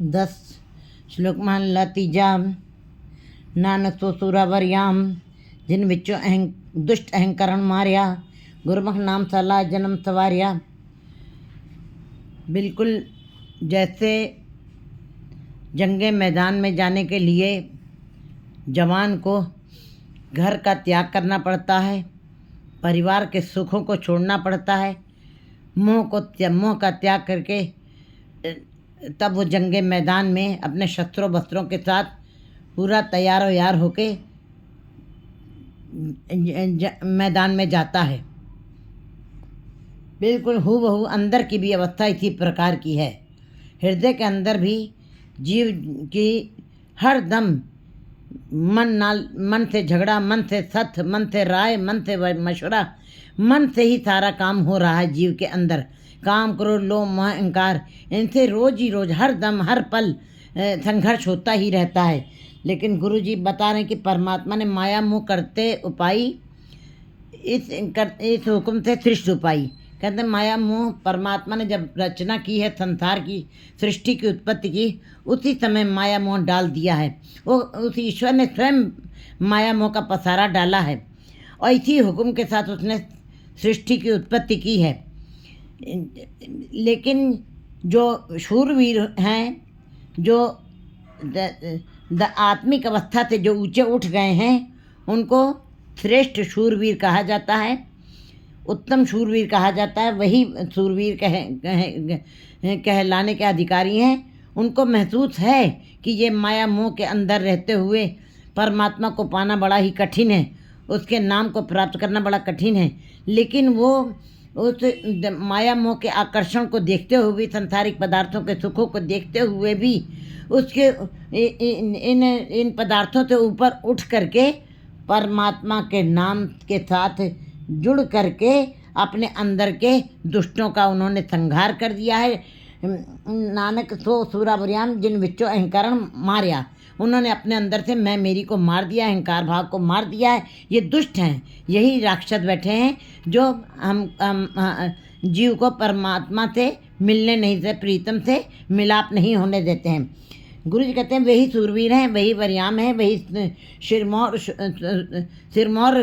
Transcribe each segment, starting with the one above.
10 ਸ਼ਲੋਕ ਮਹਲਾ ਤੀਜਾ। ਨਾਨਕ ਸੋ ਸੂਰਾਵਰਿਆਮ जिन विचों दुष्ट अहंकरण मारिया, गुरमुख नाम सला जन्म सवारिया। बिल्कुल जैसे जंगे मैदान में जाने के लिए जवान को घर का त्याग करना पड़ता है, परिवार के सुखों को छोड़ना पड़ता है, मोह का त्याग करके तब वो जंगे मैदान में अपने शस्त्रों वस्त्रों के साथ पूरा तैयार व्यार होके मैदान में जाता है। बिल्कुल हूबहू अंदर की भी अवस्था इसी प्रकार की है। हृदय के अंदर भी जीव की हर दम मन से झगड़ा, मन से सत्य, मन से राय, मन से मशवरा, मन से ही सारा काम हो रहा है। जीव के अंदर काम, क्रोध, लोभ, मोह, अहंकार, इनसे रोज ही रोज हर दम हर पल संघर्ष होता ही रहता है। लेकिन गुरु जी बता रहे हैं कि परमात्मा ने माया मोह करते उपाय इस हुक्म से सृष्टि उपाई। कहते हैं माया मोह परमात्मा ने जब रचना की है, संसार की सृष्टि की उत्पत्ति की, उसी समय माया मोह डाल दिया है। वो उस ईश्वर ने स्वयं माया मोह का पसारा डाला है और इसी हुक्म के साथ उसने सृष्टि की उत्पत्ति की है। लेकिन जो शूरवीर हैं, जो आत्मिक अवस्था से जो ऊंचे उठ गए हैं, उनको श्रेष्ठ शूरवीर कहा जाता है, उत्तम शूरवीर कहा जाता है। वही शूरवीर कहलाने के अधिकारी हैं। उनको महसूस है कि ये माया मोह के अंदर रहते हुए परमात्मा को पाना बड़ा ही कठिन है, उसके नाम को प्राप्त करना बड़ा कठिन है। लेकिन वो उस माया मोह के आकर्षण को देखते हुए भी, सांसारिक पदार्थों के सुखों को देखते हुए भी उसके इन पदार्थों से ऊपर उठ करके परमात्मा के नाम के साथ जुड़ करके अपने अंदर के दुष्टों का उन्होंने संहार कर दिया है। नानक सो सूरावरियाम जिन विचों अहंकरण मारिया, उन्होंने अपने अंदर से मैं मेरी को मार दिया, अहंकार भाव को मार दिया है। ये दुष्ट हैं, यही राक्षस बैठे हैं जो हम जीव को परमात्मा से मिलने नहीं से, प्रीतम से मिलाप नहीं होने देते हैं। गुरु जी कहते हैं वही सूरवीर हैं, वही वरियाम हैं, वही सिरमौर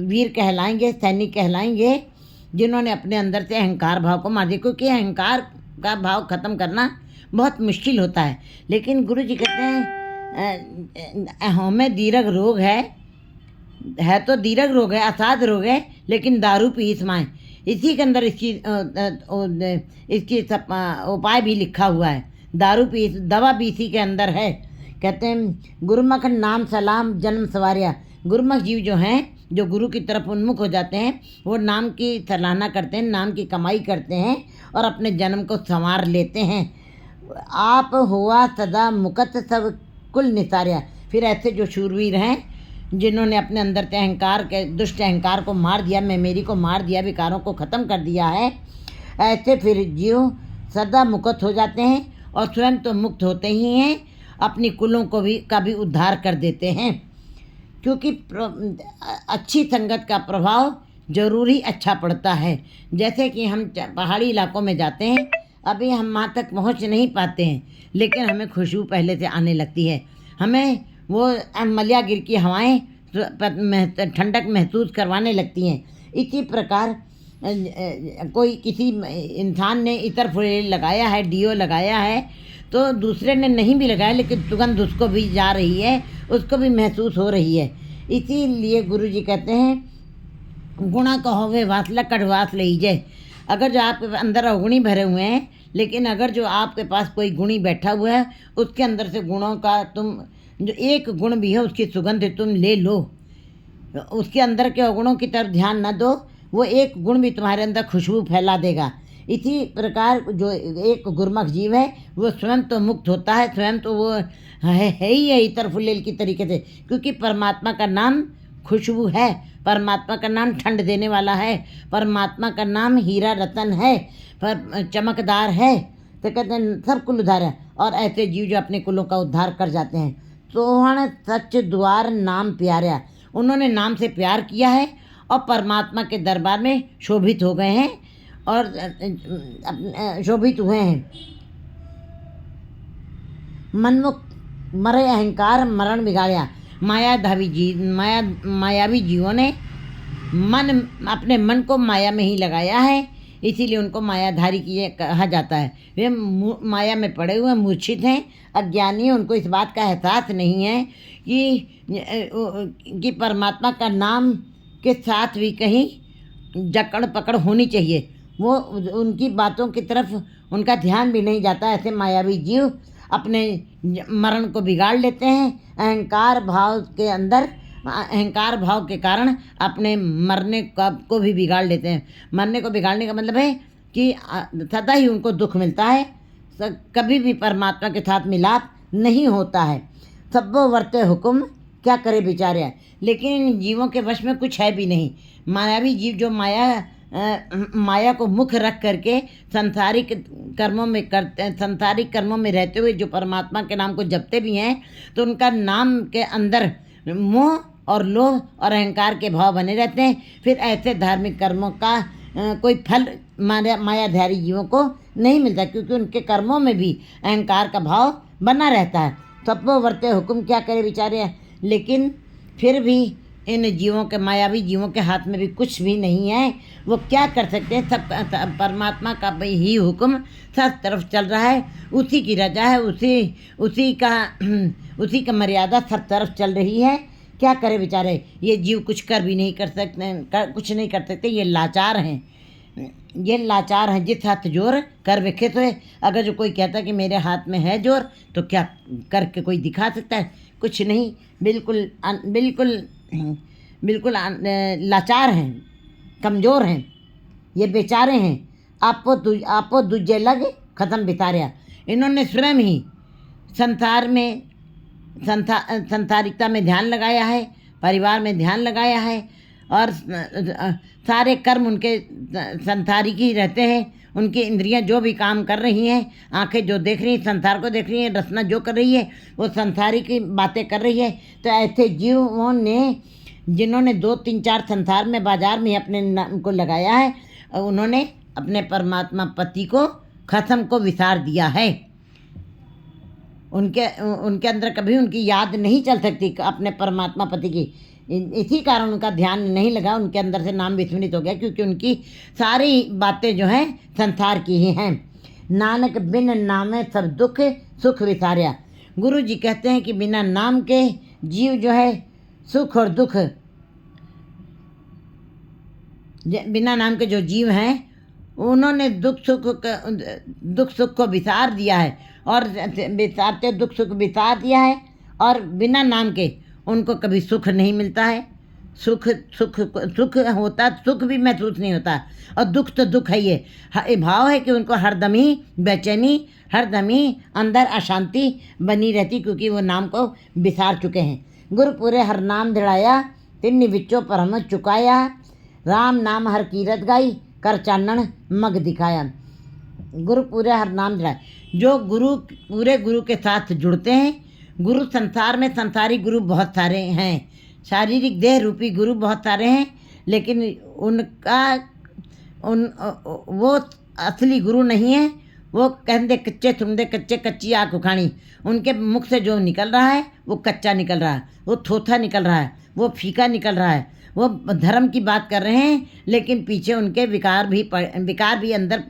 वीर कहलाएंगे, सैनिक कहलाएंगे, जिन्होंने अपने अंदर से अहंकार भाव को मार दिया। क्योंकि अहंकार का भाव ख़त्म करना बहुत मुश्किल होता है। लेकिन गुरु जी कहते हैं हमें दीर्घ रोग है तो दीर्घ रोग है, असाध रोग है, लेकिन दारू पी इसमाएँ, इसी के अंदर इसकी उपाय भी लिखा हुआ है। दारू पी, दवा भी इसी के अंदर है। कहते हैं गुरुमुख नाम सलाम जन्म सवारिया। गुरुमुख जीव जो हैं, जो गुरु की तरफ उन्मुख हो जाते हैं, वो नाम की सराहना करते हैं, नाम की कमाई करते हैं और अपने जन्म को संवार लेते हैं। आप हुआ सदा मुकत सब कुल निसारिया। फिर ऐसे जो शूरवीर हैं, जिन्होंने अपने अंदर से अहंकार के दुष्ट अहंकार को मार दिया, मैं मेरी को मार दिया, विकारों को ख़त्म कर दिया है, ऐसे फिर जीव सदा मुक्त हो जाते हैं और स्वयं तो मुक्त होते ही हैं, अपनी कुलों को भी का भी उद्धार कर देते हैं। क्योंकि अच्छी संगत का प्रभाव जरूरी अच्छा पड़ता है। जैसे कि हम पहाड़ी इलाकों में जाते हैं, अभी हम वहाँ तक पहुँच नहीं पाते हैं, लेकिन हमें खुशबू पहले से आने लगती है। हमें वो मलयागिर की हवाएं ठंडक महसूस करवाने लगती हैं। इसी प्रकार कोई किसी इंसान ने इतर फुलेल लगाया है, डियो लगाया है, तो दूसरे ने नहीं भी लगाया, लेकिन सुगंध उसको भी जा रही है, उसको भी महसूस हो रही है। इसीलिए गुरु जी कहते हैं गुणा कहोवे वासला कड़वास लीजिए। अगर जो आपके अंदर अवगुणी भरे हुए हैं, लेकिन अगर जो आपके पास कोई गुणी बैठा हुआ है, उसके अंदर से गुणों का तुम जो एक गुण भी है उसकी सुगंध तुम ले लो, उसके अंदर के अवगुणों की तरफ ध्यान न दो, वो एक गुण भी तुम्हारे अंदर खुशबू फैला देगा। इसी प्रकार जो एक गुरमुख जीव है, वो स्वयं तो मुक्त होता है, स्वयं तो वो है ही है इतर फुलेल की तरीके से। क्योंकि परमात्मा का नाम खुशबू है, परमात्मा का नाम ठंड देने वाला है, परमात्मा का नाम हीरा रतन है, पर चमकदार है। तो कहते हैं सब कुल उद्धार है। और ऐसे जीव जो अपने कुलों का उद्धार कर जाते हैं। सोहण सच द्वार नाम प्यारा, उन्होंने नाम से प्यार किया है और परमात्मा के दरबार में शोभित हो गए हैं। और शोभित हुए हैं। मनमुख मरे अहंकार मरण बिगाड़िया। मायावी जीवों ने अपने मन को माया में ही लगाया है, इसीलिए उनको मायाधारी कहा जाता है। वे माया में पड़े हुए मूर्छित हैं, अज्ञानी। उनको इस बात का एहसास नहीं है कि परमात्मा का नाम के साथ भी कहीं जकड़ पकड़ होनी चाहिए। वो उनकी बातों की तरफ उनका ध्यान भी नहीं जाता। ऐसे मायावी जीव अपने मरण को बिगाड़ लेते हैं। अहंकार भाव के कारण अपने मरने को भी बिगाड़ लेते हैं। मरने को बिगाड़ने का मतलब है कि सदा ही उनको दुख मिलता है, कभी भी परमात्मा के साथ मिलाप नहीं होता है। सब्बो वर्ते हुक्म क्या करे बेचारे। लेकिन इन जीवों के वश में कुछ है भी नहीं। मायावी जीव जो माया को मुख्य रख करके सांसारिक कर्मों में रहते हुए जो परमात्मा के नाम को जपते भी हैं, तो उनका नाम के अंदर मोह और लोभ और अहंकार के भाव बने रहते हैं। फिर ऐसे धार्मिक कर्मों का कोई फल मायाधारी जीवों को नहीं मिलता, क्योंकि उनके कर्मों में भी अहंकार का भाव बना रहता है। सबको वर्ते हुक्म क्या करे बेचारे। लेकिन फिर भी इन जीवों के, मायावी जीवों के हाथ में भी कुछ भी नहीं है। वो क्या कर सकते हैं। सब परमात्मा का ही हुक्म सब तरफ चल रहा है, उसी की रजा है, उसी का मर्यादा सब तरफ चल रही है। क्या करे बेचारे। ये जीव कुछ कर भी नहीं कर सकते, कुछ नहीं कर सकते। ये लाचार हैं। जिस हाथ जोर कर विखे तो है। अगर जो कोई कहता कि मेरे हाथ में है जोर, तो क्या करके कोई दिखा सकता है। कुछ नहीं। बिल्कुल लाचार हैं, कमज़ोर हैं, ये बेचारे हैं। आपो दूजे लग ख़त्म बितारिया। इन्होंने स्वयं ही संसारिकता में ध्यान लगाया है, परिवार में ध्यान लगाया है, और सारे कर्म उनके संसारिक ही रहते हैं। उनकी इंद्रियां जो भी काम कर रही हैं, आंखें जो देख रही हैं संसार को देख रही हैं, रसना जो कर रही है वो संसारिक बातें कर रही है। तो ऐसे जीवों ने, जिन्होंने 2-3-4 संसार में बाजार में अपने नाम को लगाया है, उन्होंने अपने परमात्मा पति को खत्म को विसार दिया है। उनके अंदर कभी उनकी याद नहीं चल सकती अपने परमात्मा पति की। इसी कारण उनका ध्यान नहीं लगा, उनके अंदर से नाम विस्मृत हो गया, क्योंकि उनकी सारी बातें जो हैं संसार की ही हैं। नानक बिन नामे सब दुख सुख विसारिया। गुरु जी कहते हैं कि बिना नाम के जीव जो है सुख और दुख, बिना नाम के जो जीव हैं उन्होंने दुख सुख को विसार दिया है, और विसारते दुख सुख विसार दिया है। और बिना नाम के उनको कभी सुख नहीं मिलता है। सुख होता, सुख भी महसूस नहीं होता, और दुख तो दुख है। ये भाव है कि उनको हरदम ही बेचैनी, हरदम ही अंदर अशांति बनी रहती, क्योंकि वो नाम को विसार चुके हैं। गुरु पूरे हर नाम दृढ़ाया, तिन्नी विचों परम चुकाया। राम नाम हर कीरत गाई, कर चानन मग दिखाया। गुरु पूरे हर नाम दृढ़ाया। जो पूरे गुरु के साथ जुड़ते हैं, गुरु संसार में संसारी गुरु बहुत सारे हैं, शारीरिक देह रूपी गुरु बहुत सारे हैं, लेकिन वो असली गुरु नहीं है। वो कहते कच्चे थुमदे कच्ची आँख उखाड़ी। उनके मुख से जो निकल रहा है वो कच्चा निकल रहा है, वो थोथा निकल रहा है, वो फीका निकल रहा है। वो धर्म की बात कर रहे हैं, लेकिन पीछे उनके विकार भी अंदर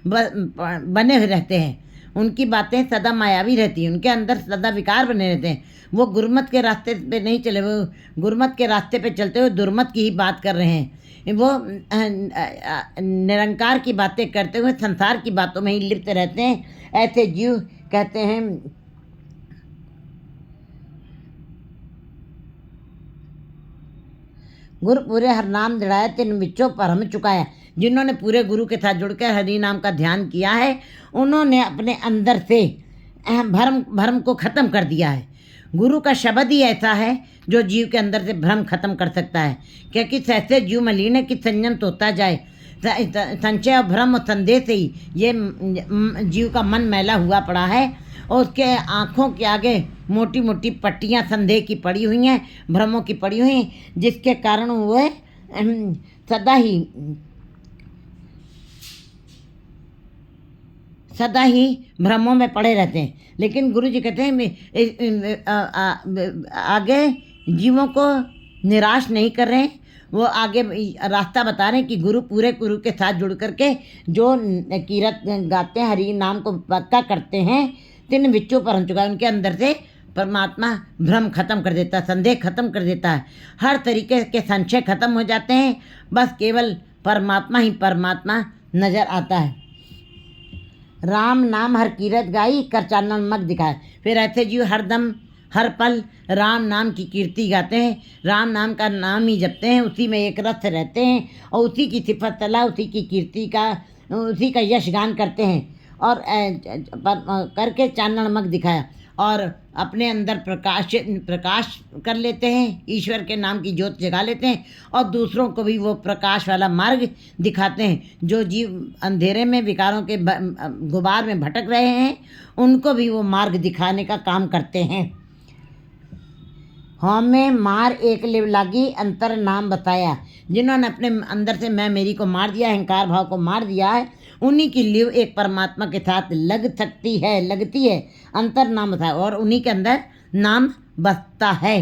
बने हुए रहते हैं। उनकी बातें सदा मायावी रहती हैं, उनके अंदर सदा विकार बने रहते हैं। वो गुरमत के रास्ते पे नहीं चले, वो गुरमत के रास्ते पे चलते हुए दुर्मत की ही बात कर रहे हैं। वो निरंकार की बातें करते हुए संसार की बातों में ही लिप्त रहते हैं। ऐसे जीव कहते हैं गुरु पूरे हर नाम दृढ़ाया, तिन विचों परम चुकाया। जिन्होंने पूरे गुरु के साथ जुड़कर हरि नाम का ध्यान किया है, उन्होंने अपने अंदर से भ्रम को ख़त्म कर दिया है। गुरु का शब्द ही ऐसा है जो जीव के अंदर से भ्रम खत्म कर सकता है, क्योंकि सहसे जीव मलिन है कि संयम तो होता जाए। संचय और भ्रम और संदेह से ही ये जीव का मन मैला हुआ पड़ा है, और उसके आँखों के आगे मोटी मोटी पट्टियाँ संदेह की पड़ी हुई हैं, भ्रमों की पड़ी हुई हैं, जिसके कारण वह सदा ही भ्रमों में पड़े रहते हैं। लेकिन गुरु जी कहते हैं आगे जीवों को निराश नहीं कर रहे हैं, वो आगे रास्ता बता रहे हैं कि पूरे गुरु के साथ जुड़ करके जो कीरत गाते हैं, हरि नाम को पक्का करते हैं, तिन विच्चों पर हो चुका है। उनके अंदर से परमात्मा भ्रम खत्म कर देता है, संदेह खत्म कर देता है, हर तरीके के संशय खत्म हो जाते हैं। बस केवल परमात्मा ही परमात्मा नजर आता है। राम नाम हर कीरत गाई, कर चानन मग दिखाए। फिर ऐसे जीव हरदम हर पल राम नाम की कीर्ति गाते हैं, राम नाम का नाम ही जपते हैं, उसी में एक रस रहते हैं और उसी की सिफत तला, उसी की कीर्ति का, उसी का यश गान करते हैं। और करके चानन मग दिखाया और अपने अंदर प्रकाश कर लेते हैं, ईश्वर के नाम की ज्योत जगा लेते हैं और दूसरों को भी वो प्रकाश वाला मार्ग दिखाते हैं। जो जीव अंधेरे में विकारों के गुबार में भटक रहे हैं, उनको भी वो मार्ग दिखाने का काम करते हैं। हमें मार एक लिव लागी, अंतर नाम बताया। जिन्होंने अपने अंदर से मैं मेरी को मार दिया, अहंकार भाव को मार दिया है, उन्हीं की लिव एक परमात्मा के साथ लगती है, अंतर नाम बताया, और उन्हीं के अंदर नाम बसता है।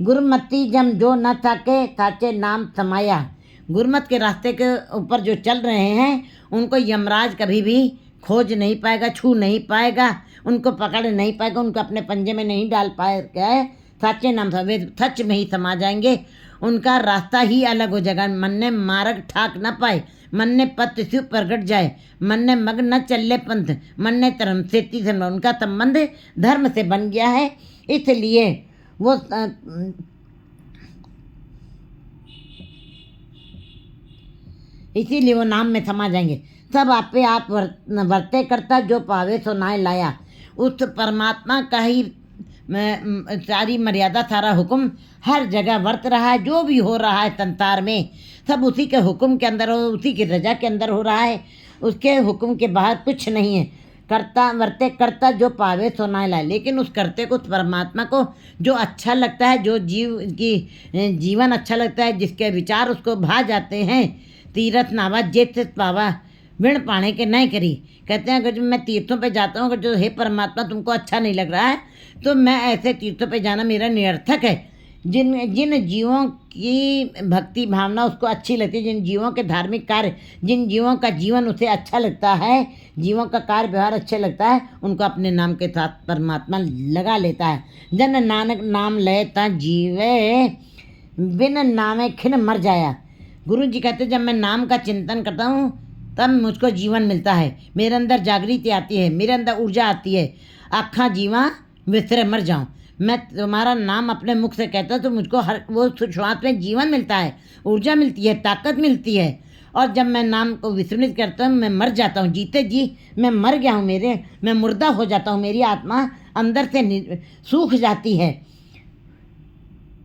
गुरमति जम जो न थाके, साचे नाम समाया। गुरमत के रास्ते के ऊपर जो चल रहे हैं, उनको यमराज कभी भी खोज नहीं पाएगा, छू नहीं पाएगा, उनको पकड़ नहीं पाएगा, उनको अपने पंजे में नहीं डाल पाएगा। साचे नाम वे सच में ही समा जाएंगे, उनका रास्ता ही अलग हो जाएगा। मन ने मार्ग ठाक न पाए, मन ने पथ शिव प्रगट जाए, मन ने मग न चले पंथ, मन ने धर्म से उनका संबंध धर्म से बन गया है, इसलिए वो इसीलिए वो नाम में समा जाएंगे। सब आपे आप वर्ते करता, जो पावे सो नाय लाया। उस परमात्मा का ही सारी मर्यादा, सारा हुक्म हर जगह वर्त रहा है। जो भी हो रहा है संसार में, सब उसी के हुक्म के अंदर हो, उसी की रजा के अंदर हो रहा है, उसके हुक्म के बाहर कुछ नहीं है। करता वर्ते करता, जो पावे सो नाय लाए। लेकिन उस करते को, उस परमात्मा को जो अच्छा लगता है, जो जीव की जीवन अच्छा लगता है, जिसके विचार उसको भा जाते हैं, तीरथ नावा जेत पावा, विण पाने के नहीं करी। कहते हैं अगर मैं तीर्थों पे जाता हूँ, अगर जो हे परमात्मा तुमको अच्छा नहीं लग रहा है, तो मैं ऐसे तीर्थों पे जाना मेरा निरर्थक है। जिन जीवों की भक्ति भावना उसको अच्छी लगती है, जिन जीवों के धार्मिक कार्य, जिन जीवों का जीवन उसे अच्छा लगता है, जीवों का कार्य व्यवहार अच्छा लगता है, उनको अपने नाम के साथ परमात्मा लगा लेता है। जन नानक नाम लेता जीवे, बिन नामे खिन मर जाया। गुरु जी कहते जब मैं नाम का चिंतन करता हूँ, तब मुझको जीवन मिलता है, मेरे अंदर जागृति आती है, मेरे अंदर ऊर्जा आती है। आखा जीवा विसरे मर जाऊँ, मैं तुम्हारा नाम अपने मुख से कहता तो मुझको हर वो श्वास में जीवन मिलता है, ऊर्जा मिलती है, ताकत मिलती है। और जब मैं नाम को विस्मृत करता हूँ, मैं मर जाता हूँ, जीते जी मैं मर गया हूँ, मैं मुर्दा हो जाता हूँ, मेरी आत्मा अंदर से सूख जाती है,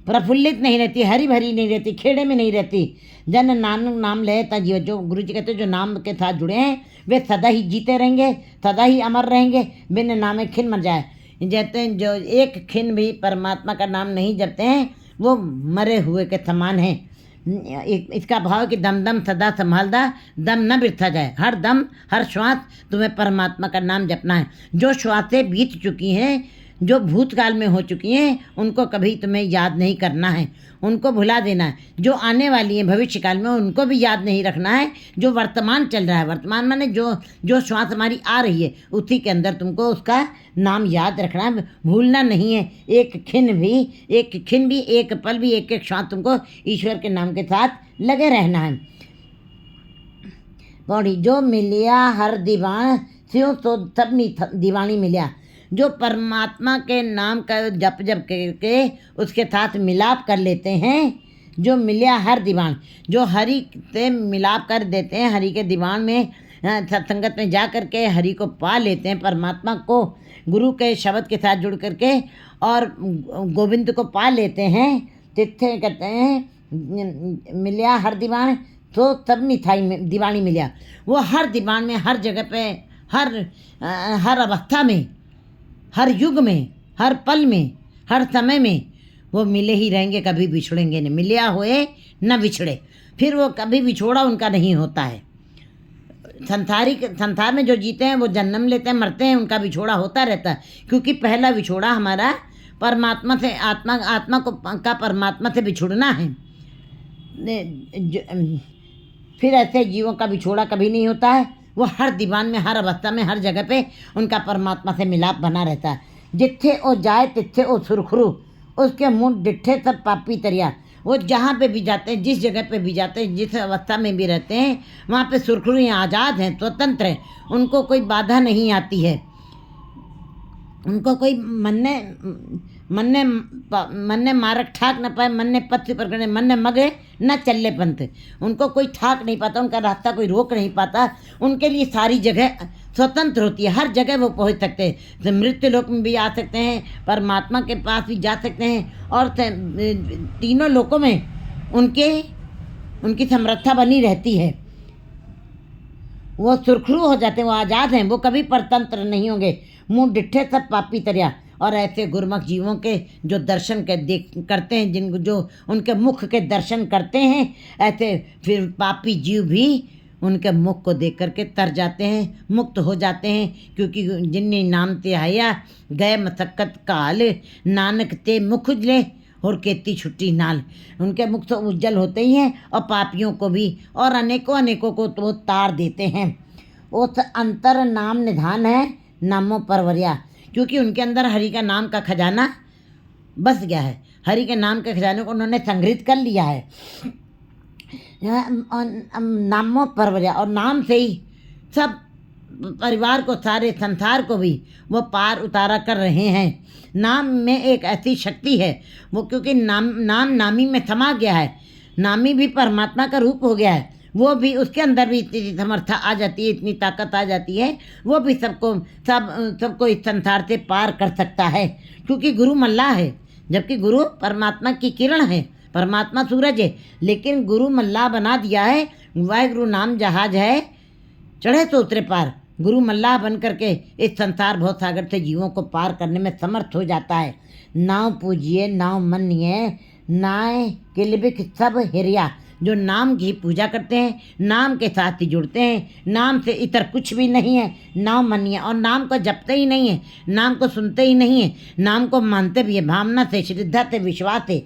प्रफुल्लित नहीं रहती, हरी भरी नहीं रहती, खेड़े में नहीं रहती। जन नानक नाम लेता जीव, जो गुरु जी कहते हैं जो नाम के साथ जुड़े हैं, वे सदा ही जीते रहेंगे, सदा ही अमर रहेंगे, बिन नामे खिन मर जाए। कहते हैं जो एक खिन भी परमात्मा का नाम नहीं जपते हैं, वो मरे हुए के समान हैं। इसका भाव कि दम दम सदा संभालदा, दम न बिरथा जाए। हर दम हर श्वास तुम्हें परमात्मा का नाम जपना है। जो श्वासें बीत चुकी हैं, जो भूतकाल में हो चुकी हैं, उनको कभी तुम्हें याद नहीं करना है, उनको भुला देना है। जो आने वाली हैं भविष्य काल में, उनको भी याद नहीं रखना है। जो वर्तमान चल रहा है, वर्तमान माने जो श्वास हमारी आ रही है, उसी के अंदर तुमको उसका नाम याद रखना है, भूलना नहीं है। एक खिन भी, एक पल भी, एक श्वास तुमको ईश्वर के नाम के साथ लगे रहना है। पौड़ी जो मिलिया हर दीवान, स्यों तो सबनी दीवानी मिलिया। जो परमात्मा के नाम का जप करके उसके साथ मिलाप कर लेते हैं, जो मिलिया हर दीवान, जो हरि से मिलाप कर देते हैं, हरि के दीवान में सत्संगत में जा करके हरि को पा लेते हैं, परमात्मा को गुरु के शब्द के साथ जुड़ करके और गोविंद को पा लेते हैं। तिथे कहते हैं मिलिया हर दीवान, तो तब नहीं था दीवानी मिलिया। वो हर दीवान में, हर जगह पे, हर अवस्था में, हर युग में, हर पल में, हर समय में वो मिले ही रहेंगे, कभी बिछड़ेंगे नहीं। मिलिया हुए न बिछड़े, फिर वो कभी बिछोड़ा उनका नहीं होता है। संसार में जो जीते हैं वो जन्म लेते हैं, मरते हैं, उनका विछोड़ा होता रहता है, क्योंकि पहला विछोड़ा हमारा परमात्मा से, आत्मा को का परमात्मा से बिछुड़ना है। फिर ऐसे जीवों का बिछोड़ा कभी नहीं होता है, वो हर दीवान में, हर अवस्था में, हर जगह पे उनका परमात्मा से मिलाप बना रहता है। जिथे ओ जाए तिथे ओ सुरखरू, उसके मुंह डिठे सब पापी तरिया। वो जहाँ पे भी जाते हैं, जिस जगह पे भी जाते हैं, जिस अवस्था में भी रहते हैं, वहाँ पे सुरखरू आज़ाद हैं, स्वतंत्र हैं, उनको कोई बाधा नहीं आती है, उनको कोई मन्ने मारक ठाक न पाए, मन्ने पथ पकड़े, मन्ने मगे न चले पंथ। उनको कोई ठाक नहीं पाता, उनका रास्ता कोई रोक नहीं पाता, उनके लिए सारी जगह स्वतंत्र होती है, हर जगह वो पहुंच सकते हैं। तो मृत्यु लोक में भी आ सकते हैं, परमात्मा के पास भी जा सकते हैं, और तीनों लोकों में उनकी समर्था बनी रहती है। वो सुरखरू हो जाते हैं, वो आज़ाद हैं, वो कभी परतंत्र नहीं होंगे। मुँह डिठे सब पापी तरिया। और ऐसे गुरमुख जीवों के जो दर्शन करते हैं, जिनको जो उनके मुख के दर्शन करते हैं, ऐसे फिर पापी जीव भी उनके मुख को देख करके तर जाते हैं, मुक्त हो जाते हैं। क्योंकि जिन्नी नाम ते आया गए मसक्कत काल, नानक ते मुख उजले और केती छुट्टी नाल। उनके मुख तो उज्जवल होते ही हैं, और पापियों को भी, और अनेकों को तो तार देते हैं। उस अंतर नाम निधान है नामों परवरिया, क्योंकि उनके अंदर हरि का नाम का खजाना बस गया है। हरि के नाम के खजाने को उन्होंने संग्रहित कर लिया है। नामों परवरिया, और नाम से ही सब परिवार को, सारे संसार को भी वो पार उतारा कर रहे हैं। नाम में एक ऐसी शक्ति है, वो क्योंकि नाम नामी में समा गया है, नामी भी परमात्मा का रूप हो गया है, वो भी, उसके अंदर भी इतनी समर्था आ जाती है, इतनी ताकत आ जाती है, वो भी सबको इस संसार से पार कर सकता है। क्योंकि गुरु मल्लाह है, जबकि गुरु परमात्मा की किरण है, परमात्मा सूरज है, लेकिन गुरु मल्लाह बना दिया है। वाहिगुरु नाम जहाज है, चढ़े तो उतरे पार। गुरु मल्लाह बन करके इस संसार बहुत सागर से जीवों को पार करने में समर्थ हो जाता है। नाव पूजिए नाव मनिए, नाय किलबिक सब हिरिया। जो नाम की पूजा करते हैं, नाम के साथ ही जुड़ते हैं, नाम से इतर कुछ भी नहीं है, नाम मनिए, और नाम को जपते ही नहीं है, नाम को सुनते ही नहीं है, नाम को मानते भी है, भावना से, श्रद्धा से, विश्वास से।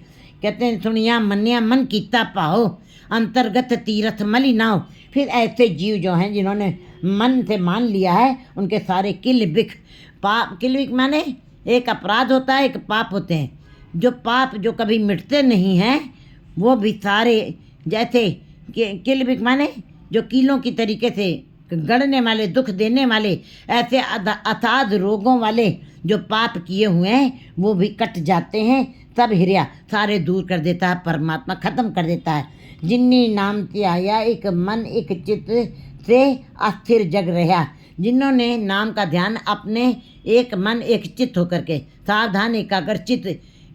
कहते हैं सुनिया मनिया मन कीता पाओ, अंतर्गत तीरथ मली नाव। फिर ऐसे जीव जो हैं, जिन्होंने मन से मान लिया है, उनके सारे किल बिख माने एक अपराध होता है, एक पाप होते हैं। जो पाप जो कभी मिटते नहीं हैं, वो भी सारे, जैसे किल बिख माने जो कीलों की तरीके से गढ़ने वाले, दुख देने वाले, ऐसे अथाध रोगों वाले जो पाप किए हुए हैं, वो भी कट जाते हैं। सब हिरिया सारे दूर कर देता है, परमात्मा ख़त्म कर देता है। जिन्नी नाम ते आया एक मन एक चित्त से अस्थिर जग रहा। जिन्होंने नाम का ध्यान अपने एक मन एक चित्त होकर के, सावधान एकाग्रचित्त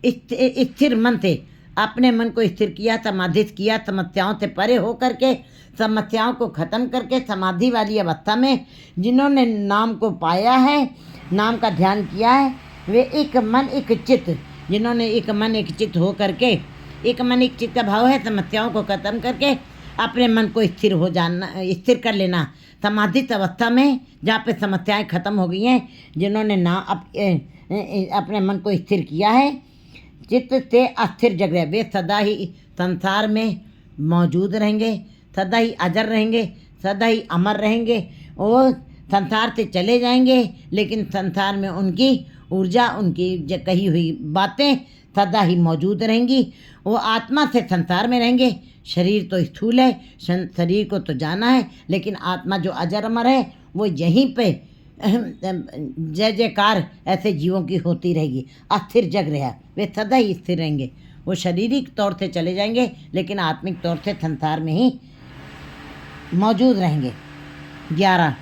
स्थिर मन से अपने मन को स्थिर किया, समाधित किया, समस्याओं से परे हो करके, समस्याओं को ख़त्म करके समाधि वाली अवस्था में जिन्होंने नाम को पाया है, नाम का ध्यान किया है, वे एक मन एक चित्त, जिन्होंने एक मन एक चित्त हो करके, एक मन एक चित्त का भाव है समस्याओं को ख़त्म करके अपने मन को स्थिर हो जाना, स्थिर कर लेना समाधित अवस्था में, जहाँ पे समस्याएं खत्म हो गई हैं। जिन्होंने अपने मन को स्थिर किया है, चित्त से अस्थिर जग रहे, वे सदा ही संसार में मौजूद रहेंगे, सदा ही अजर रहेंगे, सदा ही अमर रहेंगे। वो संसार से चले जाएंगे, लेकिन संसार में उनकी ऊर्जा, उनकी कही हुई बातें सदा ही मौजूद रहेंगी। वो आत्मा से संसार में रहेंगे। शरीर तो स्थूल है, शरीर को तो जाना है, लेकिन आत्मा जो अजर अमर है, वो यहीं पे जय जयकार ऐसे जीवों की होती रहेगी। अस्थिर जग रहा, वे सदा ही स्थिर रहेंगे। वो शारीरिक तौर से चले जाएंगे, लेकिन आत्मिक तौर से संसार में ही मौजूद रहेंगे। 11